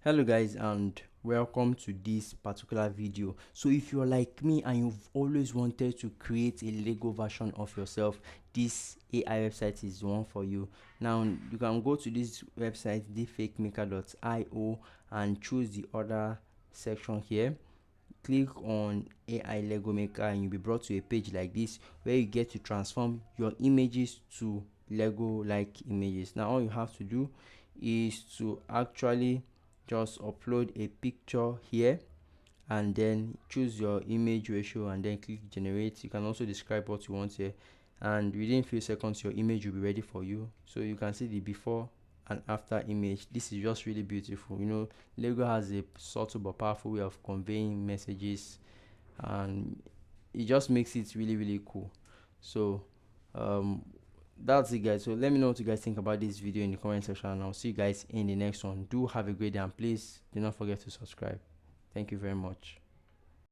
Hello guys, and welcome to this particular video. So if you're like me and you've always wanted to create a Lego version of yourself, this AI website is the one for you. Now you can go to this website DeepFakeMaker.io and choose the other section here. Click on AI Lego Maker and you'll be brought to a page like this where you get to transform your images to Lego like images. Now all you have to do is to actually just upload a picture here and then choose your image ratio and then click generate. You can also describe what you want here, and within few seconds your image will be ready for you. So you can see the before and after image. This is just really beautiful. Lego has a subtle but powerful way of conveying messages, and it just makes it really cool. So that's it guys. So let me know what you guys think about this video in the comment section, and I'll see you guys in the next one. Do have a great day, and please do not forget to subscribe. Thank you very much.